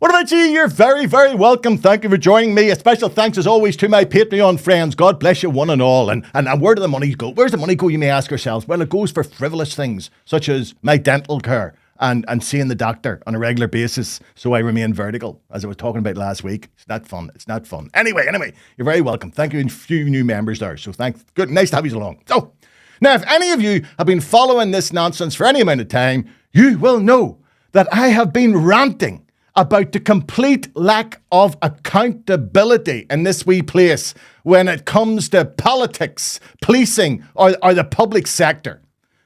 What about you? You're very, very welcome. Thank you for joining me. A special thanks as always to my Patreon friends. God bless you one and all. And where do the money go? Where's the money go, you may ask yourselves? Well, it goes for frivolous things such as my dental care and seeing the doctor on a regular basis so I remain vertical, as I was talking about last week. It's not fun. It's not fun. Anyway, you're very welcome. Thank you, and a few new members there. So thanks. Good. Nice to have you along. So now, if any of you have been following this nonsense for any amount of time, you will know that I have been ranting about the complete lack of accountability in this wee place when it comes to politics, policing, or the public sector.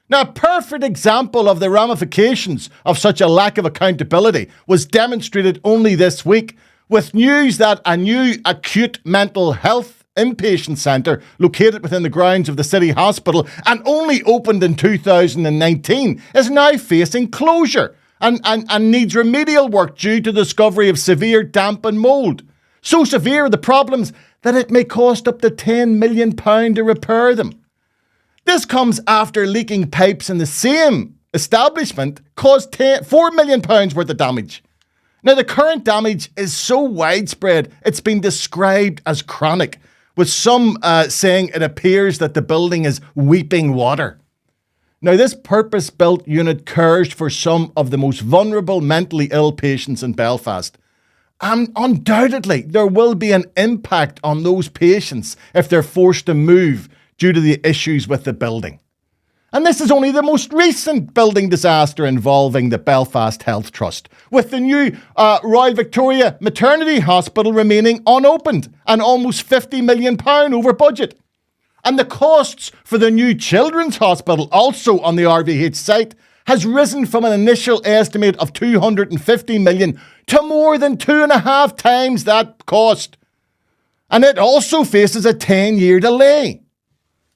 Now, a perfect example of the ramifications of such a lack of accountability was demonstrated only this week with news that a new acute mental health inpatient centre located within the grounds of the city hospital and only opened in 2019 is now facing closure and needs remedial work due to the discovery of severe damp and mould. So severe are the problems that it may cost up to £10 million to repair them. This comes after leaking pipes in the same establishment caused £4 million worth of damage. Now, the current damage is so widespread, it's been described as chronic, with some saying it appears that the building is weeping water. Now, this purpose-built unit cares for some of the most vulnerable mentally ill patients in Belfast. And undoubtedly, there will be an impact on those patients if they're forced to move due to the issues with the building. And this is only the most recent building disaster involving the Belfast Health Trust, with the new Royal Victoria Maternity Hospital remaining unopened and almost £50 million over budget. And the costs for the new Children's Hospital, also on the RVH site, has risen from an initial estimate of $250 million to more than 2.5 times that cost. And it also faces a 10-year delay.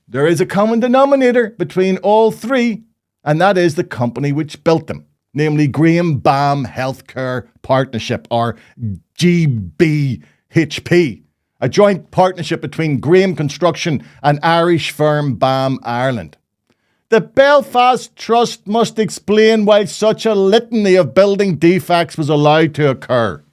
There is a common denominator between all three, and that is the company which built them, namely Graham Bam Healthcare Partnership, or GBHP, a joint partnership between Graham Construction and Irish firm BAM Ireland. The Belfast Trust must explain why such a litany of building defects was allowed to occur.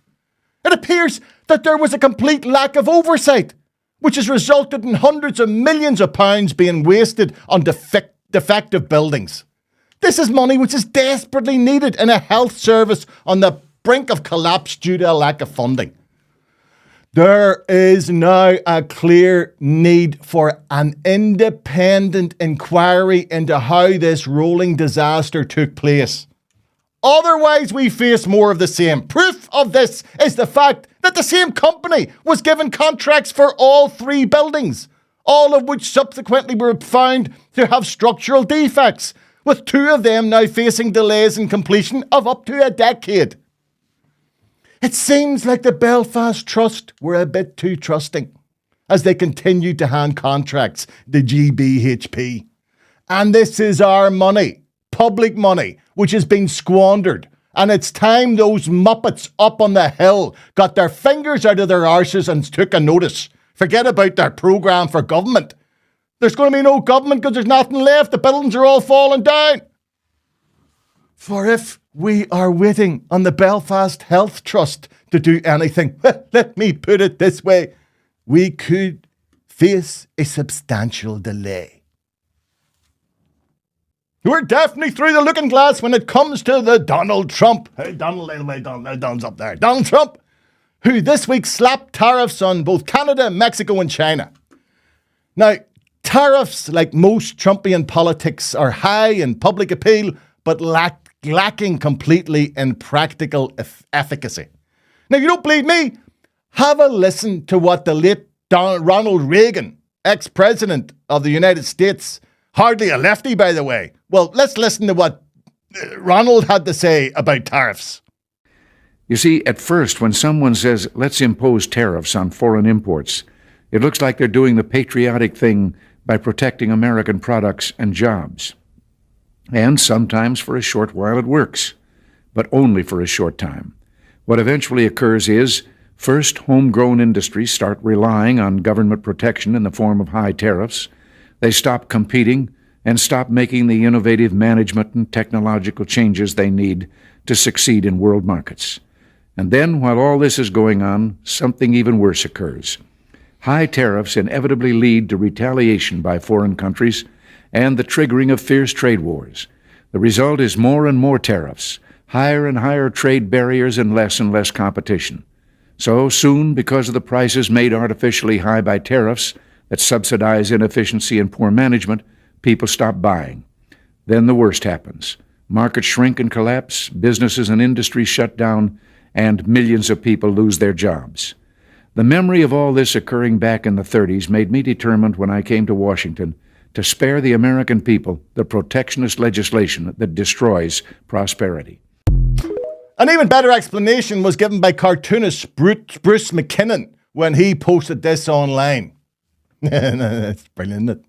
It appears that there was a complete lack of oversight, which has resulted in hundreds of millions of pounds being wasted on defective buildings. This is money which is desperately needed in a health service on the brink of collapse due to a lack of funding. There is now a clear need for an independent inquiry into how this rolling disaster took place. Otherwise, we face more of the same. Proof of this is the fact that the same company was given contracts for all three buildings, all of which subsequently were found to have structural defects, with 2 of them now facing delays in completion of up to a decade. It seems like the Belfast Trust were a bit too trusting as they continued to hand contracts to GBHP. And this is our money, public money, which has been squandered. And it's time those muppets up on the hill got their fingers out of their arses and took a notice. Forget about their programme for government. There's going to be no government because there's nothing left. The buildings are all falling down. For if we are waiting on the Belfast Health Trust to do anything, let me put it this way, we could face a substantial delay. We're definitely through the looking glass when it comes to the Donald Trump. Hey, Donald's up there. Donald Trump, who this week slapped tariffs on both Canada, Mexico, and China. Now, tariffs, like most Trumpian politics, are high in public appeal, but lacking completely in practical efficacy. Now, you don't believe me? Have a listen to what the late Ronald Reagan, ex-president of the United States, hardly a lefty, by the way. Well, let's listen to what Ronald had to say about tariffs. You see, at first, when someone says, let's impose tariffs on foreign imports, it looks like they're doing the patriotic thing by protecting American products and jobs. And sometimes for a short while it works, but only for a short time. What eventually occurs is, first, homegrown industries start relying on government protection in the form of high tariffs. They stop competing and stop making the innovative management and technological changes they need to succeed in world markets. And then, while all this is going on, something even worse occurs. High tariffs inevitably lead to retaliation by foreign countries and the triggering of fierce trade wars. The result is more and more tariffs, higher and higher trade barriers, and less competition. So soon, because of the prices made artificially high by tariffs that subsidize inefficiency and poor management, people stop buying. Then the worst happens. Markets shrink and collapse, businesses and industries shut down, and millions of people lose their jobs. The memory of all this occurring back in the 30s made me determined when I came to Washington to spare the American people the protectionist legislation that destroys prosperity. An even better explanation was given by cartoonist Bruce McKinnon when he posted this online. It's brilliant, isn't it?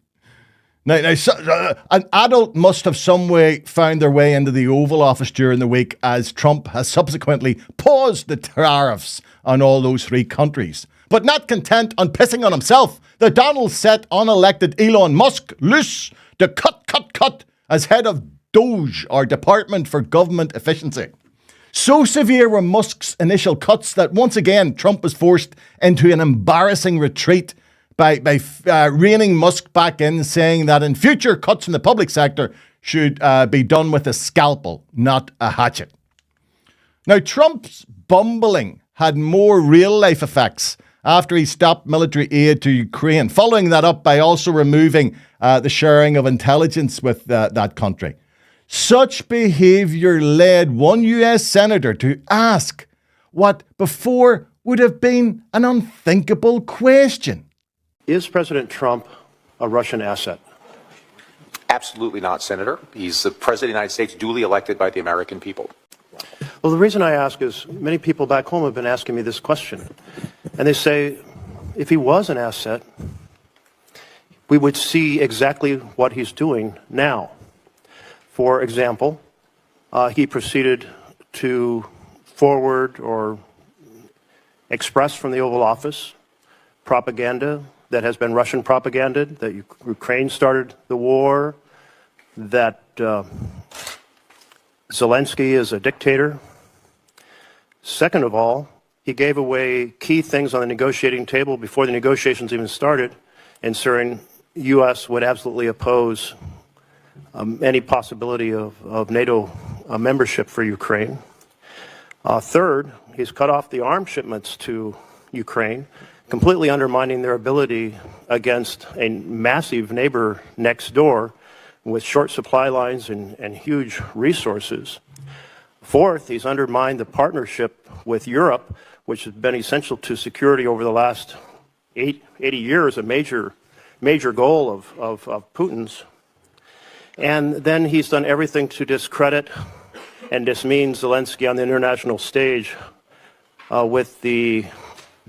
Now, an adult must have some way found their way into the Oval Office during the week, as Trump has subsequently paused the tariffs on all those three countries. But not content on pissing on himself, the Donald set unelected Elon Musk loose to cut as head of DOGE, or Department for Government Efficiency. So severe were Musk's initial cuts that once again Trump was forced into an embarrassing retreat by reining Musk back in, saying that in future cuts in the public sector should be done with a scalpel, not a hatchet. Now, Trump's bumbling had more real-life effects after he stopped military aid to Ukraine, following that up by also removing the sharing of intelligence with that country. Such behavior led one US senator to ask what before would have been an unthinkable question. Is President Trump a Russian asset? Absolutely not, Senator. He's the President of the United States, duly elected by the American people. Well, the reason I ask is many people back home have been asking me this question. And they say, if he was an asset, we would see exactly what he's doing now. For example, he proceeded to forward or express from the Oval Office propaganda that has been Russian propaganda, that Ukraine started the war, that Zelensky is a dictator. Second of all, he gave away key things on the negotiating table before the negotiations even started, ensuring U.S. would absolutely oppose any possibility of NATO membership for Ukraine. Third, he's cut off the arms shipments to Ukraine, completely undermining their ability against a massive neighbor next door with short supply lines and huge resources. Fourth, he's undermined the partnership with Europe, which has been essential to security over the last 80 years, a major goal of Putin's. And then he's done everything to discredit and dismean Zelensky on the international stage with the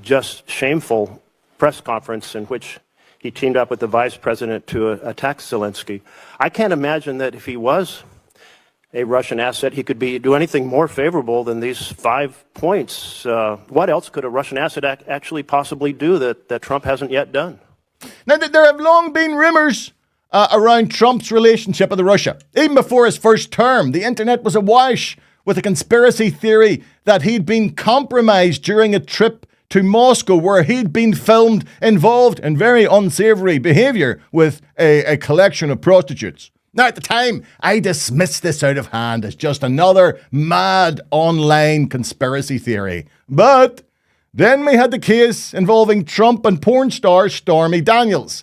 just shameful press conference in which he teamed up with the vice president to attack Zelensky. I can't imagine that if he was a Russian asset, he could do anything more favorable than these 5 points. What else could a Russian asset actually possibly do that Trump hasn't yet done? Now, there have long been rumours around Trump's relationship with Russia. Even before his first term, the internet was awash with a conspiracy theory that he'd been compromised during a trip to Moscow, where he'd been filmed involved in very unsavoury behaviour with a collection of prostitutes. Now, at the time, I dismissed this out of hand as just another mad online conspiracy theory. But then we had the case involving Trump and porn star Stormy Daniels,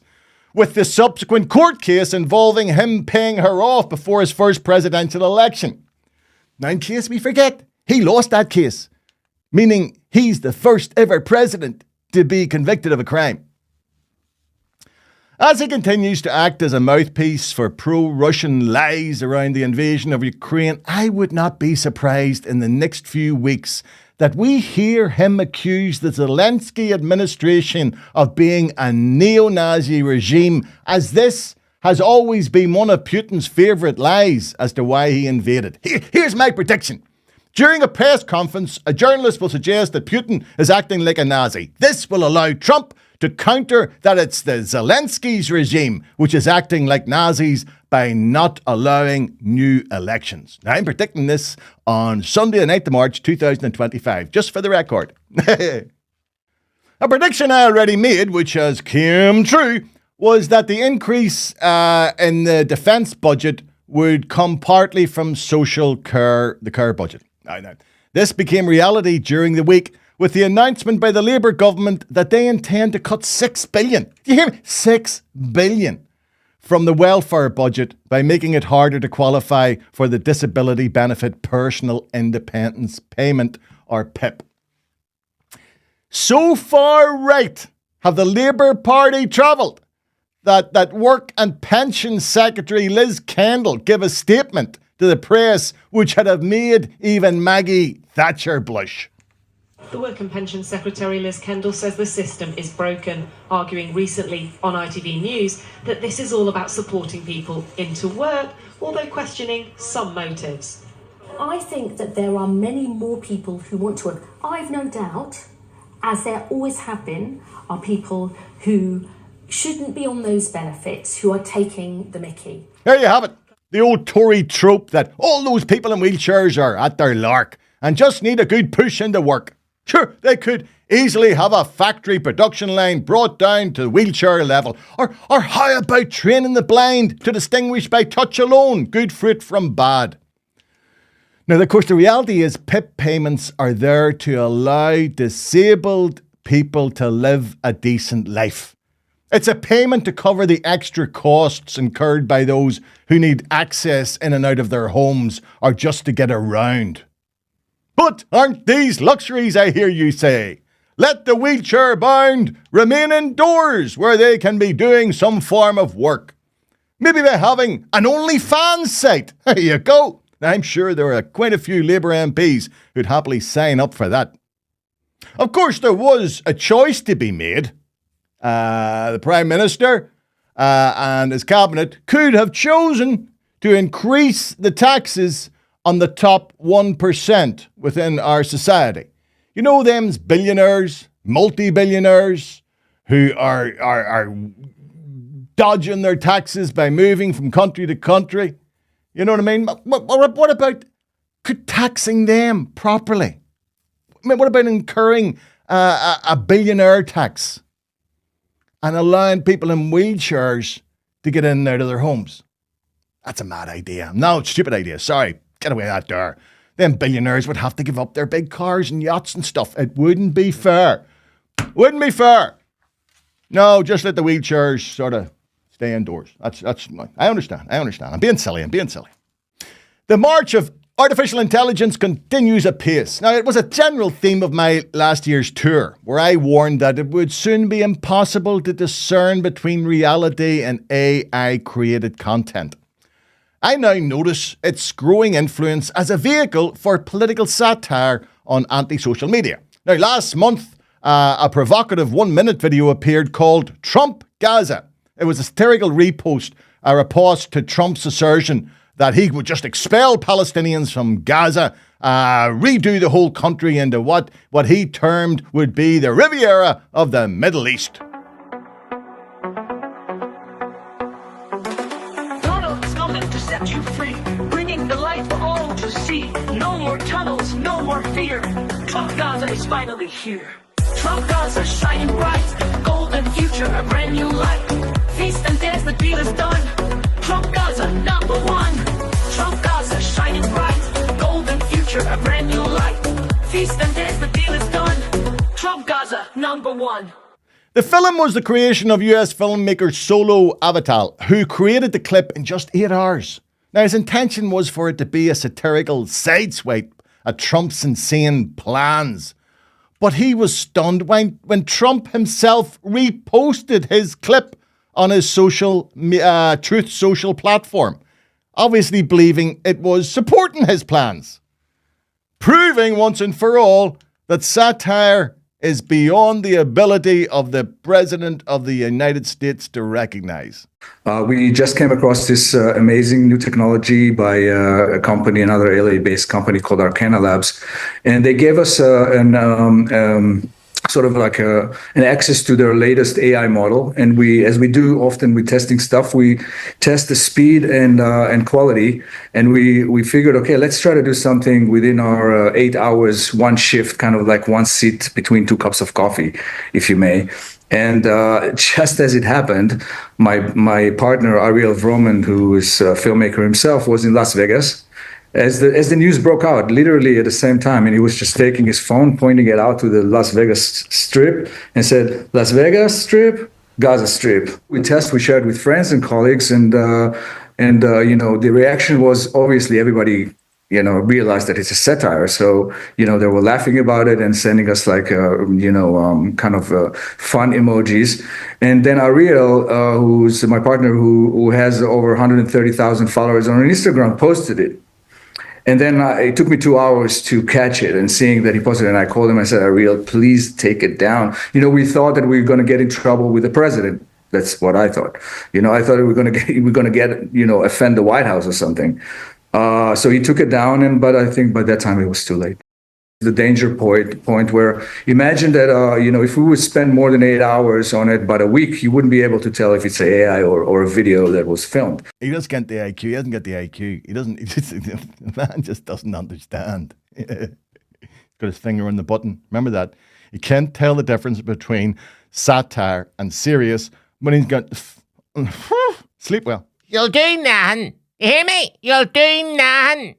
with the subsequent court case involving him paying her off before his first presidential election. Now, in case we forget, he lost that case, meaning he's the first ever president to be convicted of a crime. As he continues to act as a mouthpiece for pro-Russian lies around the invasion of Ukraine, I would not be surprised in the next few weeks that we hear him accuse the Zelensky administration of being a neo-Nazi regime, as this has always been one of Putin's favourite lies as to why he invaded. Here's my prediction. During a press conference, a journalist will suggest that Putin is acting like a Nazi. This will allow Trump to counter that it's the Zelensky's regime which is acting like Nazis by not allowing new elections. Now, I'm predicting this on Sunday, the 9th of March, 2025, just for the record. A prediction I already made, which has come true, was that the increase in the defence budget would come partly from social care, the care budget. Now, this became reality during the week with the announcement by the Labour government that they intend to cut $6 billion. Do you hear me? $6 billion from the welfare budget by making it harder to qualify for the Disability Benefit Personal Independence Payment, or PIP. So far right have the Labour Party travelled that Work and Pension Secretary Liz Kendall gave a statement to the press which had have made even Maggie Thatcher blush. The Work and Pension Secretary Liz Kendall says the system is broken, arguing recently on ITV News that this is all about supporting people into work, although questioning some motives. I think that there are many more people who want to work. I've no doubt, as there always have been, are people who shouldn't be on those benefits, who are taking the mickey. There you have it. The old Tory trope that all those people in wheelchairs are at their lark and just need a good push into work. Sure, they could easily have a factory production line brought down to wheelchair level. Or how about training the blind to distinguish by touch alone good fruit from bad? Now, of course, the reality is PIP payments are there to allow disabled people to live a decent life. It's a payment to cover the extra costs incurred by those who need access in and out of their homes or just to get around. But aren't these luxuries, I hear you say? Let the wheelchair-bound remain indoors where they can be doing some form of work. Maybe by having an OnlyFans site. There you go. I'm sure there are quite a few Labour MPs who'd happily sign up for that. Of course, there was a choice to be made. The Prime Minister and his cabinet could have chosen to increase the taxes on the top 1% within our society. You know, them's billionaires, multi-billionaires who are dodging their taxes by moving from country to country. You know what I mean? What about taxing them properly? I mean, what about incurring a billionaire tax and allowing people in wheelchairs to get in and out of their homes? That's a mad idea. No, stupid idea. Sorry. Get away that door. Them billionaires would have to give up their big cars and yachts and stuff. It wouldn't be fair. Wouldn't be fair. No, just let the wheelchairs sort of stay indoors. That's. I understand. I'm being silly. The march of artificial intelligence continues apace. Now, it was a general theme of my last year's tour, where I warned that it would soon be impossible to discern between reality and AI-created content. I now notice its growing influence as a vehicle for political satire on anti-social media. Now, last month, a provocative 1-minute video appeared called Trump Gaza. It was a satirical repost, a riposte to Trump's assertion that he would just expel Palestinians from Gaza, redo the whole country into what he termed would be the Riviera of the Middle East. Set you free, bringing the light for all to see. No more tunnels, no more fear. Trump Gaza is finally here. Trump Gaza shining bright, golden future, a brand new light. Feast and dance, the deal is done. Trump Gaza #1. Trump Gaza shining bright, golden future, a brand new light. Feast and dance, the deal is done. Trump Gaza #1. The film was the creation of US filmmaker Solo Avatal, who created the clip in just 8 hours. Now, his intention was for it to be a satirical sideswipe at Trump's insane plans. But he was stunned when Trump himself reposted his clip on his Truth Social platform, obviously believing it was supporting his plans. Proving once and for all that satire is beyond the ability of the President of the United States to recognize. We just came across this amazing new technology by a company, another LA-based company called Arcana Labs, and they gave us sort of like an access to their latest AI model. And as we do often with testing stuff, we test the speed and quality. And we figured, okay, let's try to do something within our 8 hours, one shift, kind of like one seat between two cups of coffee, if you may. And just as it happened, my partner, Ariel Vroman, who is a filmmaker himself, was in Las Vegas as the news broke out, literally at the same time. And he was just taking his phone, pointing it out to the Las Vegas Strip and said, Las Vegas Strip, Gaza Strip. We shared with friends and colleagues. And the reaction was obviously everybody realized that it's a satire. So, they were laughing about it and sending us like, kind of fun emojis. And then Ariel, who's my partner, who has over 130,000 followers on Instagram, posted it. And then it took me 2 hours to catch it, and seeing that he posted it, and I called him. I said, Ariel, please take it down. We thought that we were going to get in trouble with the president. That's what I thought. I thought we were going to get offend the White House or something. So he took it down, but I think by that time it was too late. The danger point where imagine that, if we would spend more than 8 hours on it, but a week, you wouldn't be able to tell if it's AI or a video that was filmed. He doesn't get the IQ. He doesn't get the IQ. The man just doesn't understand. He's got his finger on the button. Remember that. You can't tell the difference between satire and serious when he's got sleep well. You'll do nothing. You hear me? You'll do nothing.